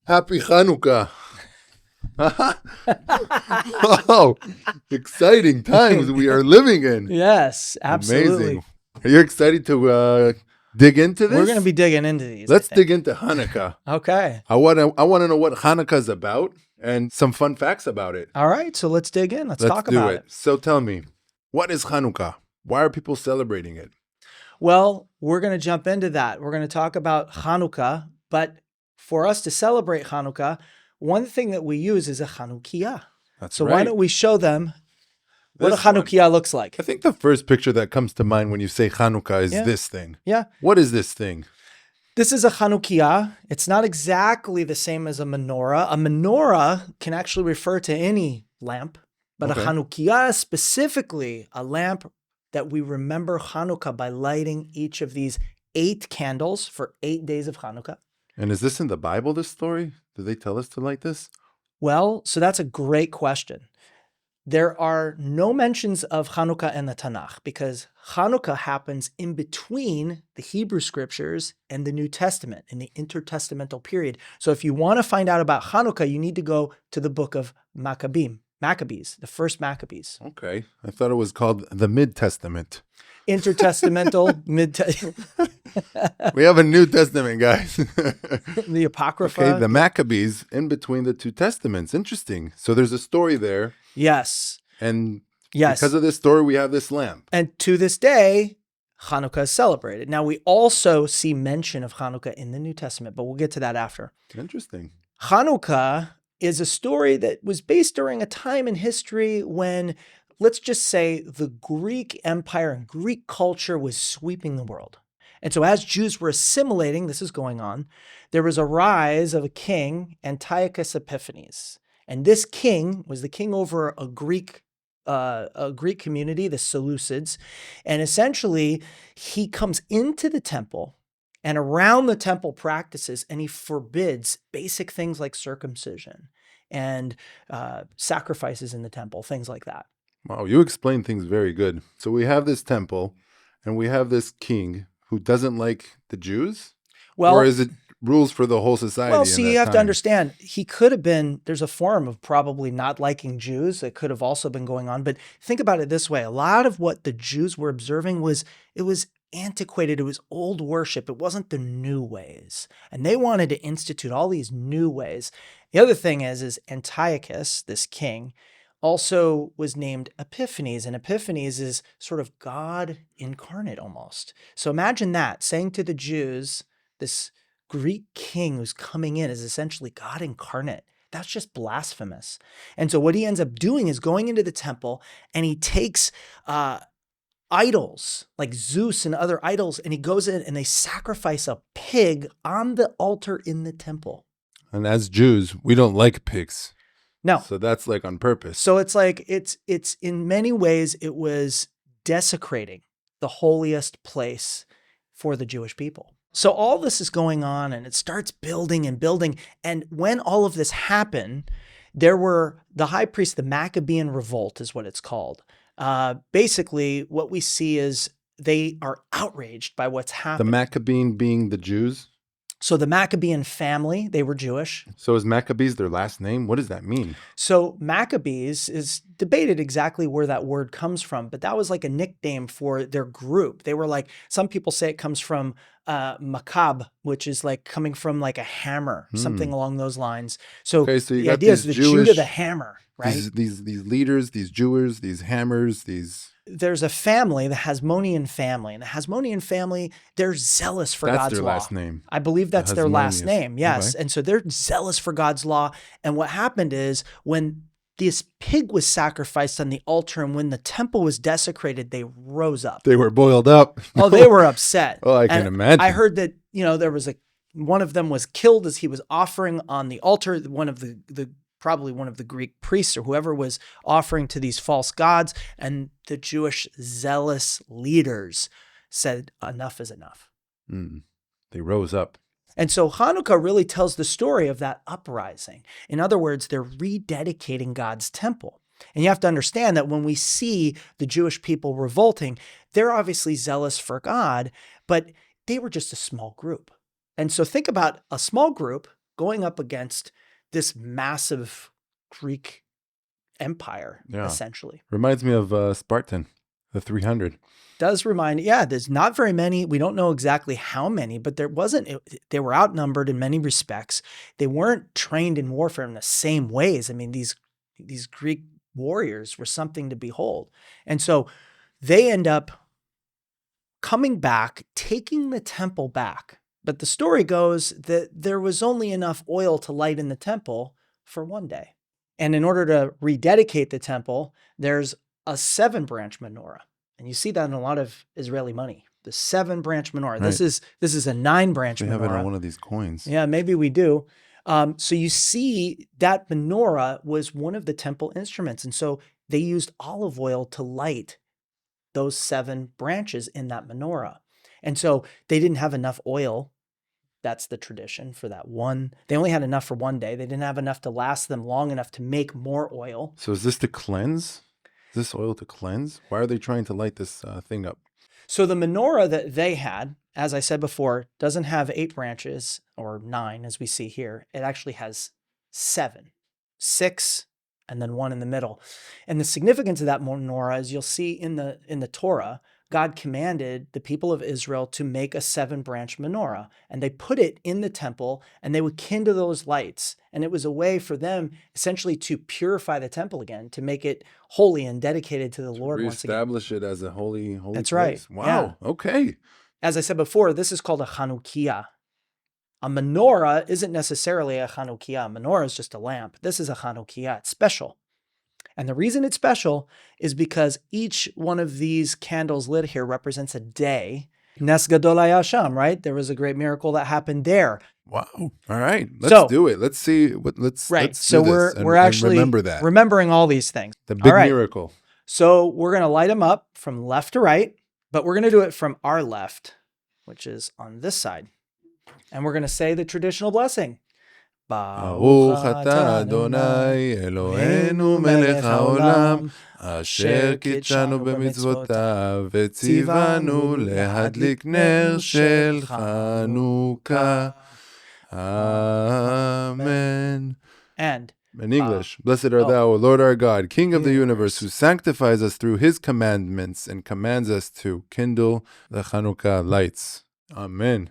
Happy Hanukkah. Oh, exciting times we are living in. Yes, absolutely. Amazing. Are you excited to dig into this? We're going to be digging into these. Let's dig into Hanukkah. Okay. I want to know what Hanukkah is about and some fun facts about it. All right. So let's dig in. Let's talk about it. So tell me, what is Hanukkah? Why are people celebrating it? Well, we're going to jump into that. We're going to talk about Hanukkah, but for us to celebrate Hanukkah, one thing that we use is a chanukiah. So why don't we show them what a chanukiah looks like? I think the first picture that comes to mind when you say Hanukkah is this thing. Yeah. What is this thing? This is a chanukiah. It's not exactly the same as a menorah. A menorah can actually refer to any lamp, but a chanukiah specifically a lamp that we remember Hanukkah by lighting each of these 8 candles for 8 days of Hanukkah. And is this in the Bible, this story? Do they tell us to light this? Well, so that's a great question. There are no mentions of Hanukkah in the Tanakh because Hanukkah happens in between the Hebrew scriptures and the New Testament in the intertestamental period. So if you want to find out about Hanukkah, you need to go to the book of Maccabees, the first Maccabees. Okay. I thought it was called the Mid-Testament. Intertestamental, We have a New Testament, guys. The Apocrypha. Okay, the Maccabees in between the 2 testaments. Interesting. So there's a story there. Yes. And because of this story, we have this lamp. And to this day, Hanukkah is celebrated. Now, we also see mention of Hanukkah in the New Testament, but we'll get to that after. Interesting. Hanukkah is a story that was based during a time in history when, let's just say, the Greek Empire and Greek culture was sweeping the world. And so as Jews were assimilating, this is going on, there was a rise of a king, Antiochus Epiphanes. And this king was the king over a Greek community, the Seleucids. And essentially, he comes into the temple and around the temple practices, and he forbids basic things like circumcision and sacrifices in the temple, things like that. Wow, you explain things very good. So we have this temple, and we have this king who doesn't like the Jews? Well, or is it rules for the whole society? Well, see, you have to understand, he could have been, there's a form of probably not liking Jews that could have also been going on. But think about it this way. A lot of what the Jews were observing was antiquated. It was old worship. It wasn't the new ways. And they wanted to institute all these new ways. The other thing is Antiochus, this king, also was named Epiphanes, and Epiphanes is sort of God incarnate almost. So imagine that, saying to the Jews, this Greek king who's coming in is essentially God incarnate. That's just blasphemous. And so what he ends up doing is going into the temple and he takes idols like Zeus and other idols, and he goes in and they sacrifice a pig on the altar in the temple. And as Jews, we don't like pigs. No. So that's like on purpose. So it's like, it's in many ways, it was desecrating the holiest place for the Jewish people. So all this is going on and it starts building and building. And when all of this happened, there were the high priest, the Maccabean revolt is what it's called. Basically, what we see is they are outraged by what's happening. The Maccabean being the Jews? So the Maccabean family, they were Jewish. So is Maccabees their last name? What does that mean? So Maccabees is debated exactly where that word comes from, but that was like a nickname for their group. They were like, some people say it comes from Macab, which is like coming from like a hammer, something along those lines. So, the idea is the Judah the hammer, right? These leaders, these Jewers, these hammers, There's a family, the Hasmonean family, and the Hasmonean family, they're zealous for God's law. That's their last name. I believe that's their last name, yes. Okay. And so they're zealous for God's law. And what happened is when this pig was sacrificed on the altar and when the temple was desecrated, they rose up. They were boiled up. Oh, they were upset. Oh, I can imagine. I heard that, there was one of them was killed as he was offering on the altar, one of probably one of the Greek priests or whoever was offering to these false gods. And the Jewish zealous leaders said, enough is enough. They rose up. And so Hanukkah really tells the story of that uprising. In other words, they're rededicating God's temple. And you have to understand that when we see the Jewish people revolting, they're obviously zealous for God, but they were just a small group. And so think about a small group going up against this massive Greek empire, Yeah. essentially. Reminds me of Spartan, the 300. Does remind, there's not very many. We don't know exactly how many, but they were outnumbered in many respects. They weren't trained in warfare in the same ways. I mean, these Greek warriors were something to behold. And so they end up coming back, taking the temple back. But the story goes that there was only enough oil to light in the temple for one day. And in order to rededicate the temple, there's a 7-branch menorah. And you see that in a lot of Israeli money, the 7-branch menorah. Right. This is a 9-branch They menorah. have it on one of these coins. Yeah, maybe we do. So you see that menorah was one of the temple instruments. And so they used olive oil to light those 7 branches in that menorah. And so they didn't have enough oil. That's the tradition for that one. They only had enough for one day. They didn't have enough to last them long enough to make more oil. So is this to cleanse? Is this oil to cleanse? Why are they trying to light this thing up? So the menorah that they had, as I said before, doesn't have 8 branches or 9 as we see here. It actually has 7, 6, and then 1 in the middle. And the significance of that menorah is you'll see in the Torah, God commanded the people of Israel to make a 7-branch menorah, and they put it in the temple, and they would kindle those lights. And it was a way for them essentially to purify the temple again, to make it holy and dedicated to the Lord once again. Reestablish it as a holy That's place. right. Wow. Yeah. Okay. As I said before, this is called a chanukiah. A menorah isn't necessarily a chanukiah. A menorah is just a lamp. This is a chanukiah. It's special. And the reason it's special is because each one of these candles lit here represents a day. Nes Gadol Hayasham, right? There was a great miracle that happened there. Wow. All right. Let's do it. Let's see what let's So do this we're actually remember that. remembering all these things. The big miracle. So we're going to light them up from left to right, but we're going to do it from our left, which is on this side. And we're going to say the traditional blessing. ברוך אתה אדוני אלוהינו מלך העולם אשר קידשנו במצוותיו וציוונו להדליק נר של חנוכה. Amen. And in English, blessed art thou, O Lord our God, King of the universe, who sanctifies us through his commandments and commands us to kindle the Hanukkah lights. Amen.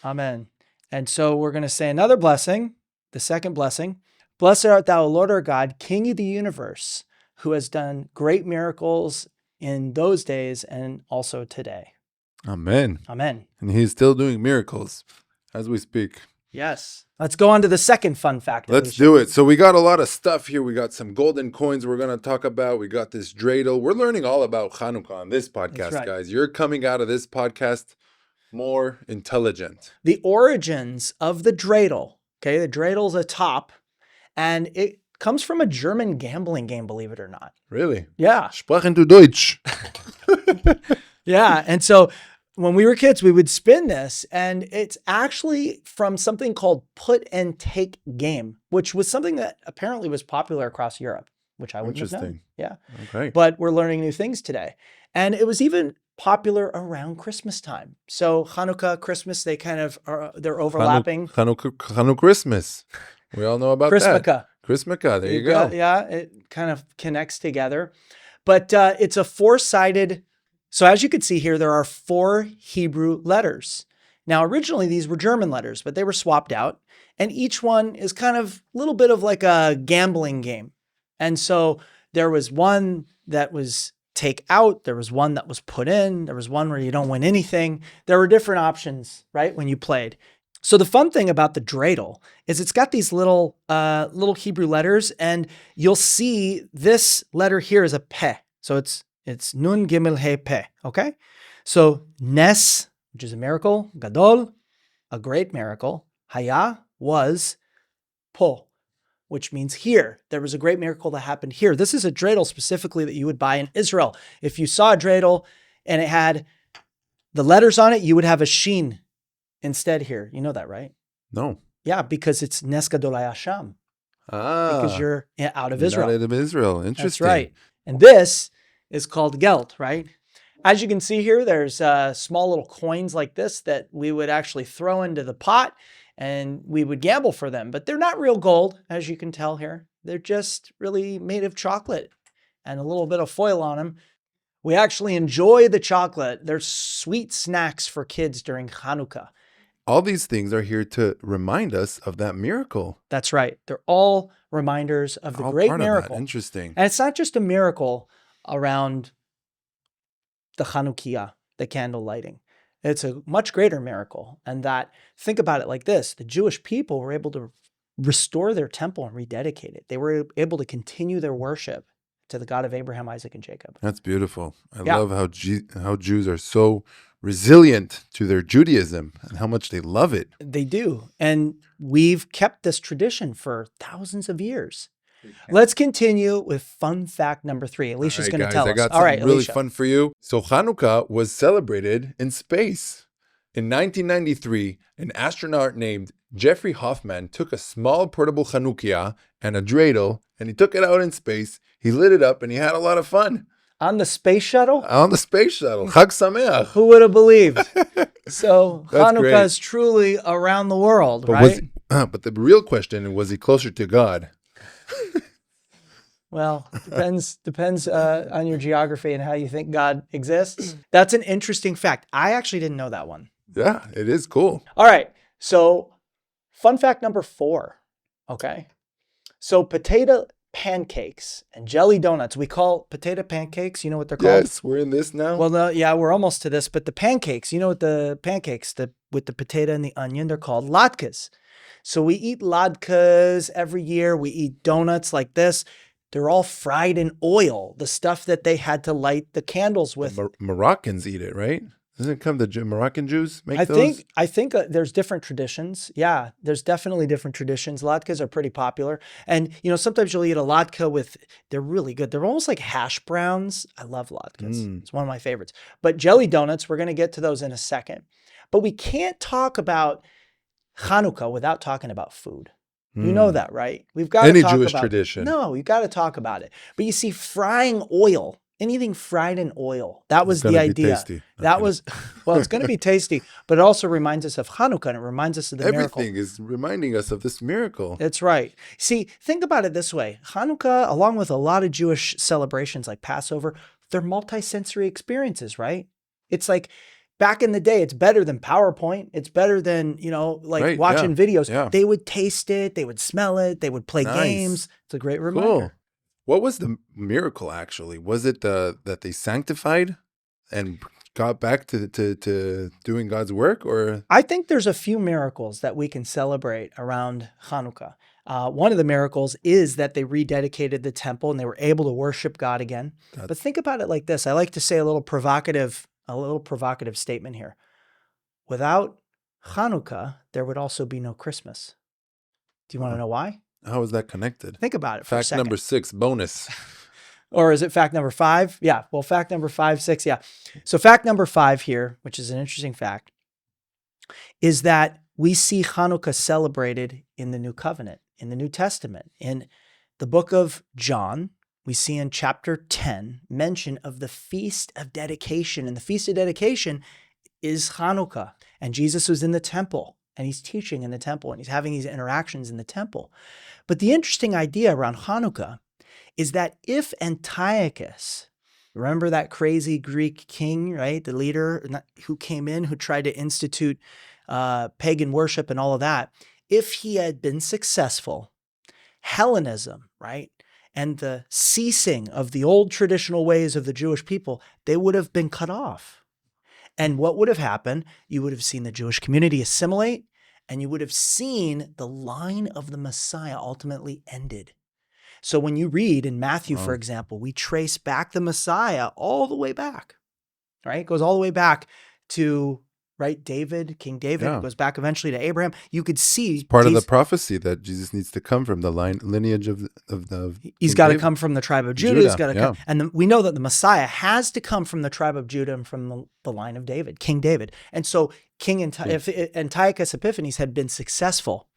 Amen. And so we're going to say another blessing. The second blessing, blessed art thou, O Lord our God, King of the universe, who has done great miracles in those days and also today. Amen. Amen. And he's still doing miracles as we speak. Yes. Let's go on to the second fun fact. Let's do it. So we got a lot of stuff here. We got some golden coins we're going to talk about. We got this dreidel. We're learning all about Hanukkah on this podcast, guys. You're coming out of this podcast more intelligent. The origins of the dreidel. Okay, the dreidel is a top, and it comes from a German gambling game, believe it or not. Really? Yeah. Sprachen du Deutsch? Yeah, and so when we were kids, we would spin this, and it's actually from something called put and take game, which was something that apparently was popular across Europe, which I wouldn't have known. Yeah. Okay. But we're learning new things today. And it was even popular around Christmas time. So Hanukkah, Christmas, they kind of they're overlapping. Hanukkah Christmas. We all know about that. Christmaka. There you go. Yeah, it kind of connects together. But it's a 4-sided. So as you can see here, there are 4 Hebrew letters. Now, originally these were German letters, but they were swapped out. And each one is kind of a little bit of like a gambling game. And so there was one that was take out. There was one that was put in. There was one where you don't win anything. There were different options, right, when you played. So the fun thing about the dreidel is it's got these little Hebrew letters, and you'll see this letter here is a peh. So it's nun gimel he peh, okay? So nes, which is a miracle, gadol, a great miracle, haya was po, which means here. There was a great miracle that happened here. This is a dreidel specifically that you would buy in Israel. If you saw a dreidel and it had the letters on it, you would have a sheen instead here. You know that, right? No. Yeah, because it's Nes Gadol Hayasham. Because you're out of Israel. Out of Israel. Interesting. That's right. And this is called gelt, right? As you can see here, there's small little coins like this that we would actually throw into the pot. and we would gamble for them, but they're not real gold, as you can tell here. They're just really made of chocolate and a little bit of foil on them. We actually enjoy the chocolate. They're sweet snacks for kids during Hanukkah. All these things are here to remind us of that miracle. That's right. They're all reminders of the great miracle. Interesting. And it's not just a miracle around the chanukiah, the candle lighting. It's a much greater miracle. And that, think about it like this, the Jewish people were able to restore their temple and rededicate it. They were able to continue their worship to the God of Abraham, Isaac, and Jacob. That's beautiful. I love how Jews are so resilient to their Judaism and how much they love it. They do. And we've kept this tradition for thousands of years. Let's continue with fun fact number 3. Elisha's going to tell us. I got something really fun for you. So Hanukkah was celebrated in space. In 1993, an astronaut named Jeffrey Hoffman took a small portable chanukiah and a dreidel, and he took it out in space. He lit it up, and he had a lot of fun. On the space shuttle? On the space shuttle. Chag Sameach. Who would have believed? So Hanukkah is truly around the world, right? But the real question, was he closer to God? Well, depends on your geography and how you think God exists. That's an interesting fact. I actually didn't know that one. Yeah, it is cool. All right. So fun fact number 4. Okay. So potato pancakes and jelly donuts. We call potato pancakes. You know what they're called? Yes, we're in this now. Well, no, yeah, we're almost to this. But the pancakes, you know what the pancakes, with the potato and the onion, they're called latkes. So we eat latkes every year. We eat donuts like this. They're all fried in oil, the stuff that they had to light the candles with. Moroccans eat it, right? Doesn't it come the Moroccan Jews make I those? I think there's different traditions. Yeah, there's definitely different traditions. Latkes are pretty popular. And, sometimes you'll eat a latke they're really good. They're almost like hash browns. I love latkes. It's one of my favorites. But jelly donuts, we're going to get to those in a second. But we can't talk about Hanukkah without talking about food. You know that, right? We've got any to talk Jewish about, tradition. No, you've got to talk about it. But you see, frying oil, anything fried in oil, that was the idea. That was, well, it's going to be tasty, but it also reminds us of Hanukkah, and it reminds us of the miracle. Everything is reminding us of this miracle. That's right. See, think about it this way. Hanukkah, along with a lot of Jewish celebrations like Passover, they're multi-sensory experiences, right? It's like, back in the day, it's better than PowerPoint. It's better than, watching videos. Yeah. They would taste it. They would smell it. They would play games. It's a great reminder. Cool. What was the miracle, actually? Was it that they sanctified and got back to doing God's work? Or I think there's a few miracles that we can celebrate around Hanukkah. One of the miracles is that they rededicated the temple and they were able to worship God again. But think about it like this. I like to say a little provocative statement here. Without Hanukkah, there would also be no Christmas. Do you want to know why? How is that connected? Think about it for a second. Fact number 6, bonus. Or is it fact number 5? Yeah, well, fact number 5, 6, yeah. So fact number 5 here, which is an interesting fact, is that we see Hanukkah celebrated in the New Covenant, in the New Testament. In the book of John, we see in chapter 10 mention of the Feast of Dedication. And the Feast of Dedication is Hanukkah. And Jesus was in the temple, and he's teaching in the temple, and he's having these interactions in the temple. But the interesting idea around Hanukkah is that if Antiochus, remember that crazy Greek king, right? The leader who came in, who tried to institute pagan worship and all of that, if he had been successful, Hellenism, right? And the ceasing of the old traditional ways of the Jewish people, they would have been cut off. And what would have happened? You would have seen the Jewish community assimilate, and you would have seen the line of the Messiah ultimately ended. So when you read in Matthew, for example, we trace back the Messiah all the way back, right? It goes all the way back to, right, King David. It goes back eventually to Abraham. You could see it's part of the prophecy that Jesus needs to come from the lineage of the. He's got to come from the tribe of Judah. He's got to come, and we know that the Messiah has to come from the tribe of Judah and from the line of David, King David. And so, if Antiochus Epiphanes had been successful,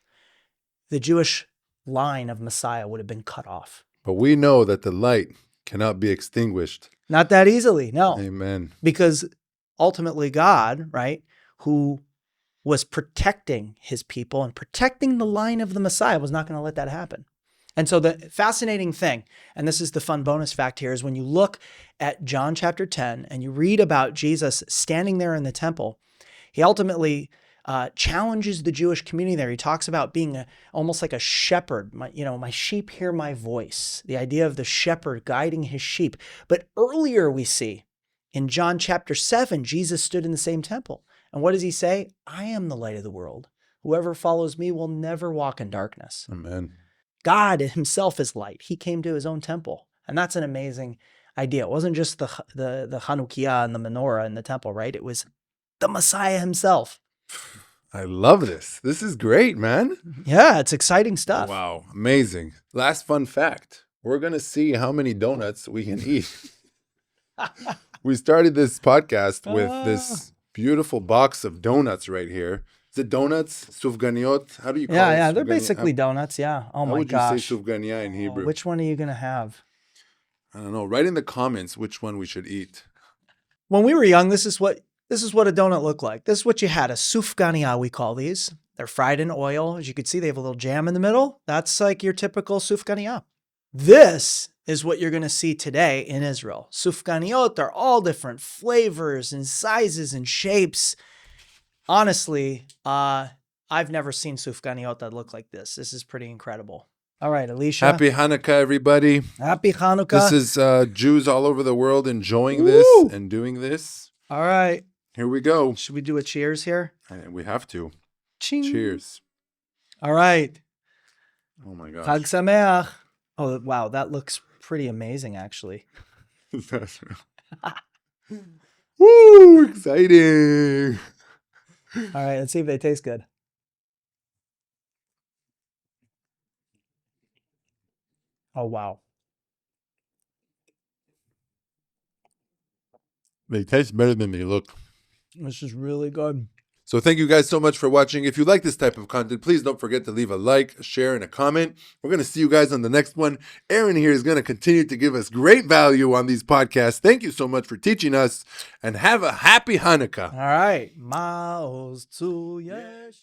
the Jewish line of Messiah would have been cut off. But we know that the light cannot be extinguished. Not that easily, no. Amen. Because ultimately God, right, who was protecting his people and protecting the line of the Messiah, was not going to let that happen. And so the fascinating thing, and this is the fun bonus fact here, is when you look at John chapter 10 and you read about Jesus standing there in the temple, he ultimately challenges the Jewish community there. He talks about being almost like a shepherd. My sheep hear my voice, the idea of the shepherd guiding his sheep. But earlier we see in John chapter 7, Jesus stood in the same temple. And what does he say? I am the light of the world. Whoever follows me will never walk in darkness. Amen. God himself is light. He came to his own temple. And that's an amazing idea. It wasn't just the chanukiah and the menorah in the temple, right? It was the Messiah himself. I love this. This is great, man. Yeah, it's exciting stuff. Wow, amazing. Last fun fact. We're going to see how many donuts we can eat. We started this podcast with this beautiful box of donuts right here. Is it donuts? Sufganyot? How do you call it? Yeah, they're basically donuts, yeah. Oh my gosh. How would you say sufganyah in Hebrew? Which one are you going to have? I don't know. Write in the comments which one we should eat. When we were young, this is what a donut looked like. This is what you had, a sufganyah, we call these. They're fried in oil. As you can see, they have a little jam in the middle. That's like your typical sufganyah. This is what you're going to see today in Israel. Sufganyot are all different flavors and sizes and shapes. Honestly, I've never seen sufganyot that look like this. This is pretty incredible. All right, Elisha. Happy Hanukkah, everybody. Happy Hanukkah. This is Jews all over the world enjoying this and doing this. All right. Here we go. Should we do a cheers here? We have to. Ching. Cheers. All right. Oh, my gosh. Chag Sameach. Oh, wow. That looks pretty amazing, actually. Woo! Exciting. All right. Let's see if they taste good. Oh, wow. They taste better than they look. This is really good. So thank you guys so much for watching. If you like this type of content, please don't forget to leave a like, a share, and a comment. We're going to see you guys on the next one. Aaron here is going to continue to give us great value on these podcasts. Thank you so much for teaching us, and have a happy Hanukkah. All right. Maoz zu Yeshua.